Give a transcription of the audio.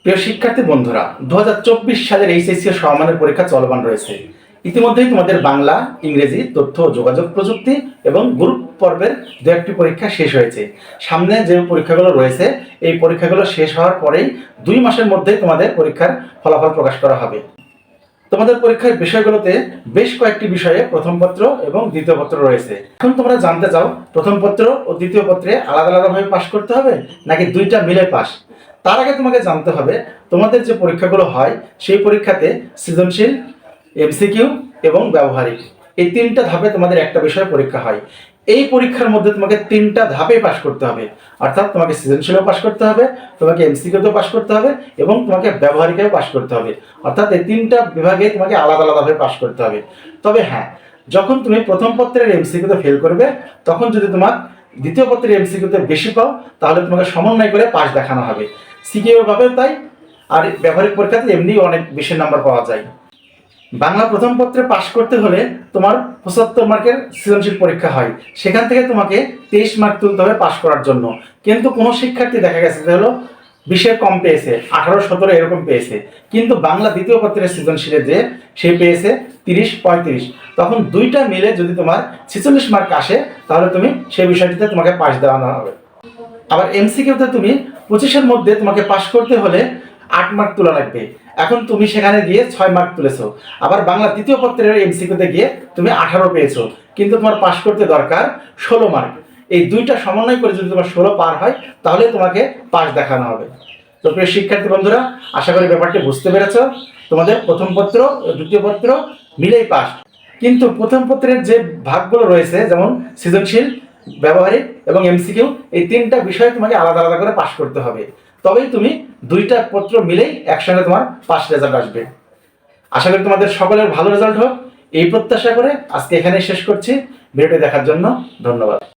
প্রিয় শিক্ষার্থী বন্ধুরা, 2024 সালের এইচএসসি সমমানের পরীক্ষা চলমান রয়েছে। ইতিমধ্যেই তোমাদের বাংলা, ইংরেজি, তথ্য ও যোগাযোগ প্রযুক্তি এবং গ্রুপ পর্বের দু একটি পরীক্ষা শেষ হয়েছে। সামনে যে পরীক্ষাগুলো রয়েছে এই পরীক্ষাগুলো শেষ হওয়ার পরেই 2 মাসের মধ্যেই তোমাদের পরীক্ষার ফলাফল প্রকাশ করা হবে। তোমাদের পরীক্ষার বিষয়গুলোতে বেশ কয়েকটি বিষয়ে প্রথম পত্র এবং দ্বিতীয় পত্র রয়েছে। এখন তোমরা জানতে চাও প্রথম পত্র ও দ্বিতীয় পত্রে আলাদা আলাদাভাবে পাশ করতে হবে নাকি দুইটা মিলে পাস। তার আগে তোমাকে জানতে হবে তোমাদের যে পরীক্ষাগুলো হয় সেই পরীক্ষাতে সৃজনশীল, এমসিকিউ এবং ব্যবহারিক এই 3টা ধাপে তোমাদের একটা বিষয়ে পরীক্ষা হয়। এই পরীক্ষার মধ্যে তোমাকে 3টা ধাপে পাশ করতে হবে, অর্থাৎ তোমাকে সৃজনশীলও পাশ করতে হবে, তোমাকে এমসিকিউতেও পাশ করতে হবে এবং তোমাকে ব্যবহারিকেও পাশ করতে হবে। অর্থাৎ এই 3টা বিভাগে তোমাকে আলাদা আলাদাভাবে পাশ করতে হবে। তবে হ্যাঁ, যখন তুমি প্রথম পত্রের এমসিকিউতে ফেল করবে তখন যদি তোমার দ্বিতীয় পত্রের এমসিকিউতে বেশি পাও তাহলে তোমাকে সমন্বয় করে পাশ দেখানো হবে। সিকিউ ভাবে তাই, আর ব্যবহারিক পরীক্ষাতে এমনি অনেক বেশি নাম্বার পাওয়া যায়। বাংলা প্রথম পত্রে পাশ করতে হলে তোমার 75 মার্কের সৃজনশীল পরীক্ষা হয়, সেখান থেকে তোমাকে 23 মার্ক তুলতে হবে পাশ করার জন্য। কিন্তু কোনো শিক্ষার্থী দেখা গেছে যে হলো 20-এর কম পেয়েছে, 18-17 এরকম পেয়েছে, কিন্তু বাংলা দ্বিতীয় পত্রের সৃজনশীলে যে সে পেয়েছে 30-35। তখন দুইটা মিলে যদি তোমার 46 মার্ক আসে তাহলে তুমি সেই বিষয়টিতে তোমাকে পাশ দেওয়ানো হবে। আবার এমসিকিউতে তুমি 25-এর মধ্যে তোমাকে পাশ করতে হলে 8 মার্ক তোলা লাগবে। এখন তুমি সেখানে গিয়ে 6 মার্ক তুলেছো। আবার বাংলা তৃতীয় পত্রের এমসিকিউতে গিয়ে তুমি 18 পেয়েছো, কিন্তু তোমার পাশ করতে দরকার 16 মার্ক। এই দুইটা সমন্বয় করে যদি তোমার 16 পার হয় তাহলে তোমাকে পাশ দেখানো হবে। তো প্রিয় শিক্ষার্থী বন্ধুরা, আশা করি ব্যাপারটি বুঝতে পেরেছো। তোমাদের প্রথম পত্র দ্বিতীয় পত্র মিলেই পাস, কিন্তু প্রথম পত্রের যে ভাগগুলো রয়েছে যেমন সৃজনশীল, ব্যবহারিক এবং এমসিকিউ এই 3টা বিষয় তোমাকে আলাদা আলাদা করে পাশ করতে হবে। তবেই তুমি 2টা পত্র মিলেই একসঙ্গে তোমার পাস রেজাল্ট আসবে। আশা করি তোমাদের সকলের ভালো রেজাল্ট হোক এই প্রত্যাশা করে আজকে এখানেই শেষ করছি। ভিডিওটি দেখার জন্য ধন্যবাদ।